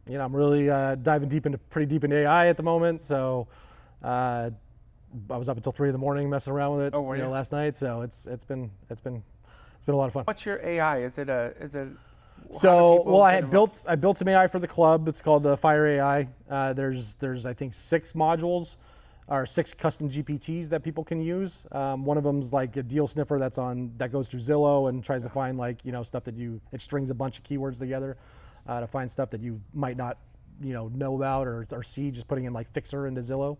I'm really diving pretty deep into AI at the moment. So I was up until 3 in the morning messing around with it, Oh, were you? last night. So it's been a lot of fun. What's your AI? Is it? How do So, people get involved? I built some AI for the club. It's called Fire AI. There's I think 6 modules or 6 custom GPTs that people can use. One of them's like a deal sniffer that goes through Zillow and tries to find stuff it strings a bunch of keywords together to find stuff that you might not know about or see just putting in like fixer into Zillow.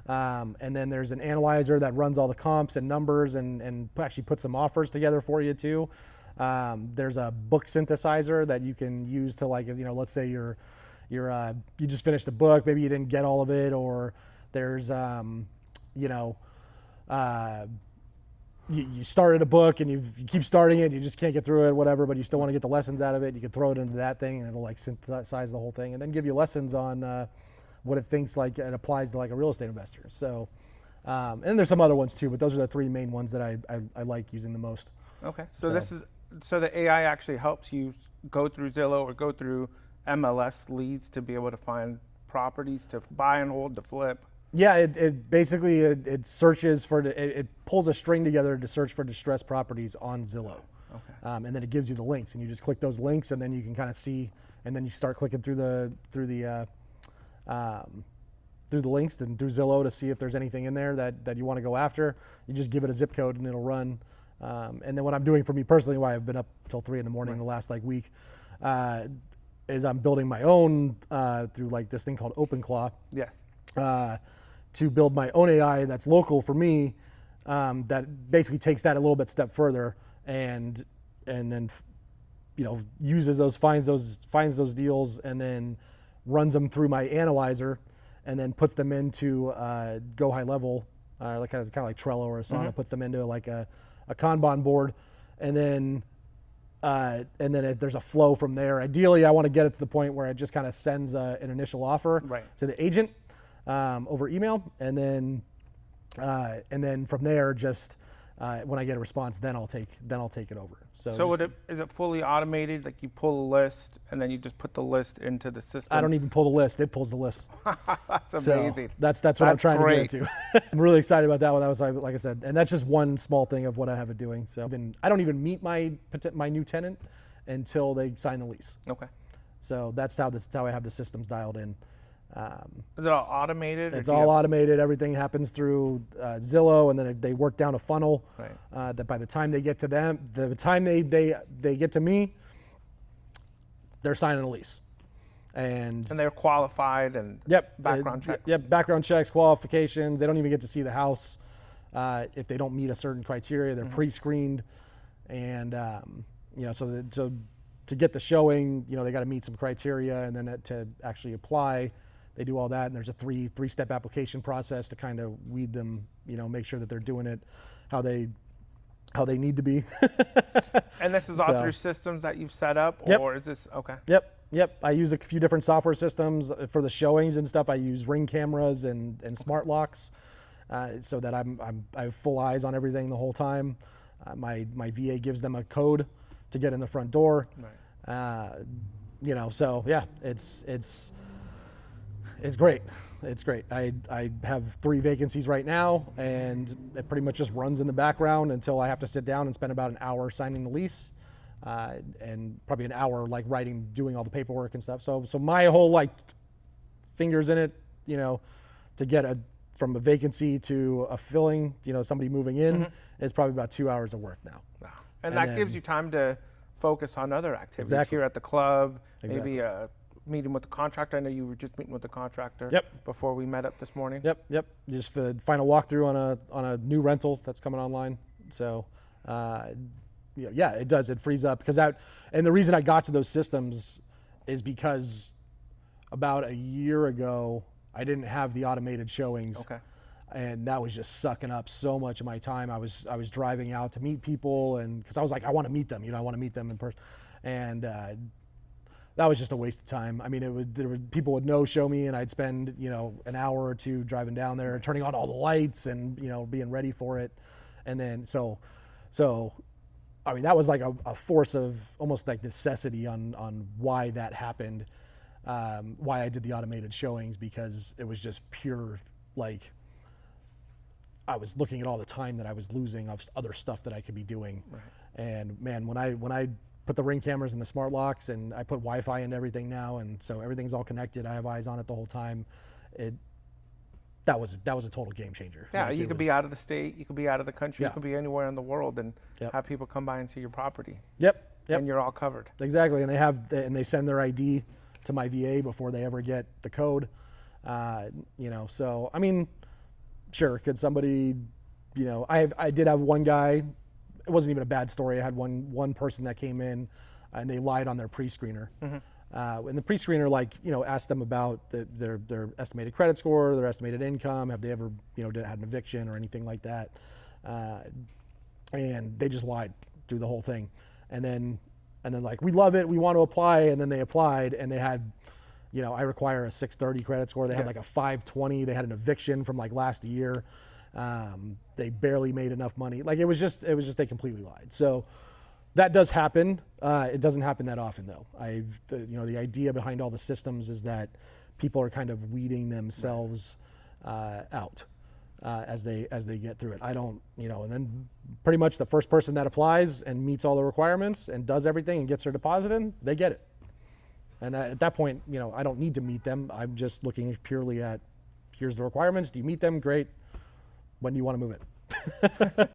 And then there's an analyzer that runs all the comps and numbers and actually puts some offers together for you too. There's a book synthesizer that you can use to let's say you just finished a book, maybe you didn't get all of it, or there's you started a book and you keep starting it, and you just can't get through it, whatever, but you still want to get the lessons out of it. You can throw it into that thing and it'll like synthesize the whole thing and then give you lessons on what it thinks like it applies to like a real estate investor. So, and there's some other ones too, but those are the 3 main ones that I like using the most. Okay, so the AI actually helps you go through Zillow or go through MLS leads to be able to find properties to buy and hold to flip. Yeah, it basically it searches for it pulls a string together to search for distressed properties on Zillow. Okay. And then it gives you the links, and you just click those links, and then you can kind of see, and then you start clicking through the links and through Zillow to see if there's anything in there that you want to go after. You just give it a zip code and it'll run. And then what I'm doing for me personally, why I've been up till 3 in the morning the last week, is I'm building my own through like this thing called OpenClaw. Yes. To build my own AI that's local for me, that basically takes that a little bit step further and then uses finds those deals and then runs them through my analyzer and then puts them into Go High Level, like kind of like Trello or Asana, puts them into like a Kanban board, and then there's a flow from there. Ideally, I want to get it to the point where it just kind of sends an initial offer to the agent over email, and then from there, just when I get a response, then I'll take it over. So is it fully automated? Like you pull a list and then you just put the list into the system? I don't even pull the list; it pulls the list. That's amazing. So that's what I'm trying to get to. I'm really excited about that one. That was like I said, and that's just one small thing of what I have it doing. So I don't even meet my new tenant until they sign the lease. Okay. So that's how I have the systems dialed in. Is it all automated? It's all automated. Everything happens through Zillow, and then they work down a funnel. Right. That by the time they get to them, the time they get to me, they're signing a lease, and they're qualified and background checks. Yep, background checks, qualifications. They don't even get to see the house if they don't meet a certain criteria. They're pre-screened, and so to get the showing, they got to meet some criteria, and then to actually apply, they do all that, and there's a three-step application process to kind of weed them, make sure that they're doing it how they need to be. And this is all through systems that you've set up, or is this okay? Yep. I use a few different software systems for the showings and stuff. I use Ring cameras and smart locks, so that I have full eyes on everything the whole time. My VA gives them a code to get in the front door. Right. So yeah, it's great. It's great. I have 3 vacancies right now, and it pretty much just runs in the background until I have to sit down and spend about an hour signing the lease, and probably an hour doing all the paperwork and stuff. So my whole fingers in it, to get from a vacancy to a filling, somebody moving in, is probably about 2 hours of work now. Wow. And that gives you time to focus on other activities here at the club, maybe a meeting with the contractor. I know you were just meeting with the contractor before we met up this morning. Yep. Just for the final walkthrough on a new rental that's coming online. So, it does. It frees up and the reason I got to those systems is because about a year ago, I didn't have the automated showings. Okay. And that was just sucking up so much of my time. I was driving out to meet people, and because I was like, I want to meet them, I want to meet them in person, and that was just a waste of time. I mean, people would show me, and I'd spend an hour or 2 driving down there, turning on all the lights, and being ready for it, and then so I mean, that was like a force of almost like necessity on why that happened. why I did the automated showings, because it was just pure, like, I was looking at all the time that I was losing of other stuff that I could be doing. Right. And man, when I put the Ring cameras and the smart locks, and I put Wi-Fi into everything now, and so everything's all connected, I have eyes on it the whole time. That was a total game changer. Yeah, like, you could be out of the state, you could be out of the country, Yeah. you could be anywhere in the world, and Yep. have people come by and see your property. Yep. And you're all covered. Exactly, and they send their ID to my VA before they ever get the code. So I mean, sure, could somebody, I did have one guy. It wasn't even a bad story. I had one person that came in, and they lied on their pre-screener. And the pre-screener, asked them about their estimated credit score, their estimated income, have they ever, had an eviction or anything like that, and they just lied through the whole thing. And then like, we love it, we want to apply, and then they applied, and they had, I require a 630 credit score. They had like a 520. They had an eviction from like last year. They barely made enough money. Like, it was just they completely lied. So that does happen. It doesn't happen that often though. The idea behind all the systems is that people are kind of weeding themselves out as they get through it. I don't, and then pretty much the first person that applies and meets all the requirements and does everything and gets their deposit in, they get it. And at that point, I don't need to meet them. I'm just looking purely at, here's the requirements. Do you meet them? Great. When do you want to move it?